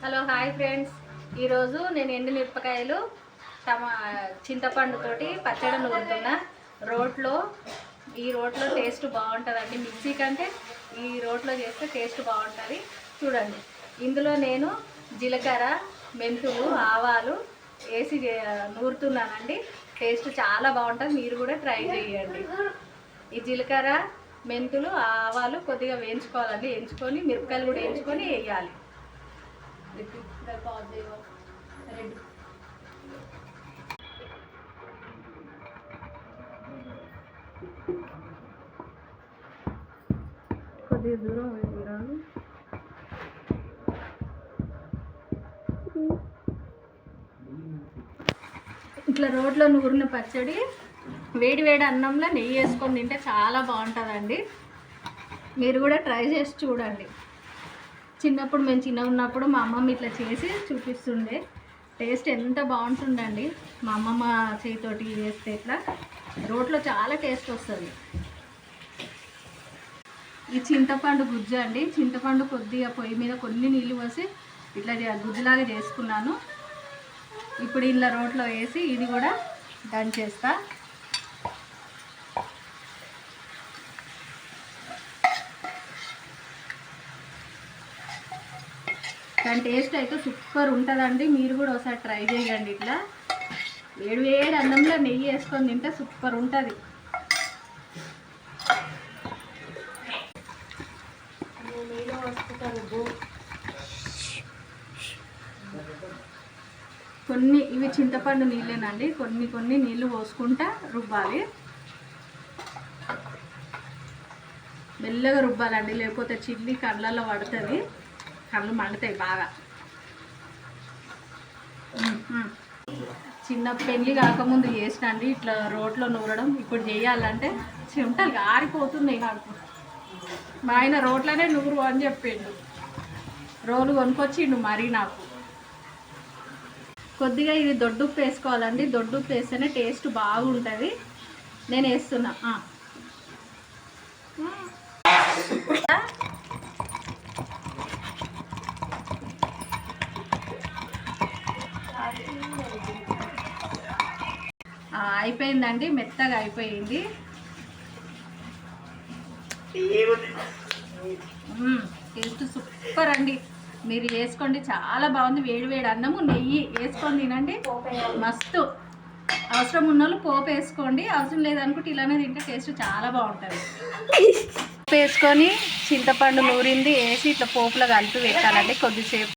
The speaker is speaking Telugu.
హలో హాయ్ ఫ్రెండ్స్, ఈరోజు నేను ఎండు మిరపకాయలు చింతపండు తోటి పచ్చడి నూరుతున్నా. ఈ రోట్లో టేస్ట్ బాగుంటుందండి. మిక్సీ కంటే ఈ రోట్లో చేస్తే టేస్ట్ బాగుంటుంది. చూడండి, ఇందులో నేను జీలకర్ర, మెంతులు, ఆవాలు వేసి నూరుతున్నానండి. టేస్ట్ చాలా బాగుంటుంది. మీరు కూడా ట్రై చేయండి. ఈ జీలకర్ర, మెంతులు, ఆవాలు కొద్దిగా వేయించుకోవాలండి. వేయించుకొని మిరపకాయలు కూడా వేయించుకొని వేయాలి. కొద్దిగా దూరం వెళ్ళాను. ఇట్లా రోట్లో నూరిన పచ్చడి వేడి వేడి అన్నంలో నెయ్యి వేసుకొని తింటే చాలా బాగుంటుందండి. మీరు కూడా ట్రై చేసి చూడండి. చిన్నప్పుడు మేము చిన్నగా ఉన్నప్పుడు మా అమ్మమ్మ ఇట్లా చేసి చూపిస్తుండే. టేస్ట్ ఎంత బాగుంటుందండి. మా అమ్మమ్మ చేతితోటి చేస్తే ఇట్లా రోట్లో చాలా టేస్ట్ వస్తుంది. ఈ చింతపండు గుజ్జు అండి. చింతపండు కొద్దిగా పొయ్యి మీద కొన్ని నీళ్ళు పోసి ఇట్లా గుజ్జులాగా చేసుకున్నాను. ఇప్పుడు ఇలా రోట్లో వేసి ఇది కూడా దంచేస్తా. దాని టేస్ట్ అయితే సూపర్ ఉంటుందండి. మీరు కూడా ఒకసారి ట్రై చేయండి. ఇట్లా వేడి వేడి అన్నంలో నెయ్యి వేసుకొని తింటే సూపర్ ఉంటుంది. కొన్ని ఇవి చింతపండు నీళ్ళేనండి. కొన్ని నీళ్ళు పోసుకుంటా రుబ్బాలి. మెల్లగా రుబ్బాలండి, లేకపోతే చిల్లి కళ్ళల్లో పడుతుంది. కళ్ళు మండుతాయి బాగా. చిన్న పెళ్ళి కాకముందు చేసినండి ఇట్లా రోట్లో నూరడం. ఇప్పుడు చేయాలంటే చెమటలు ఆరిపోతున్నాయి నాకు. మా ఆయన రోట్లోనే నూరు అని చెప్పిండు. రోలు కొనుక్కొచ్చిండు మరి నాకు. కొద్దిగా ఇది దొడ్డుప్పు వేసుకోవాలండి. దొడ్డుప్పు వేస్తేనే టేస్ట్ బాగుంటుంది. నేను వేస్తున్నా. అయిపోయిందండి, మెత్తగా అయిపోయింది. టేస్ట్ సూపర్ అండి. మీరు వేసుకోండి, చాలా బాగుంది. వేడి వేడి అన్నము నెయ్యి వేసుకొని తినండి, మస్తు. అవసరం ఉన్న వాళ్ళు పోపు వేసుకోండి, అవసరం లేదనుకుంటే ఇలానే తింటే టేస్ట్ చాలా బాగుంటుంది. పోపు వేసుకొని చింతపండు నూరింది వేసి ఇట్లా పోపులో కలిపి పెట్టాలండి కొద్దిసేపు.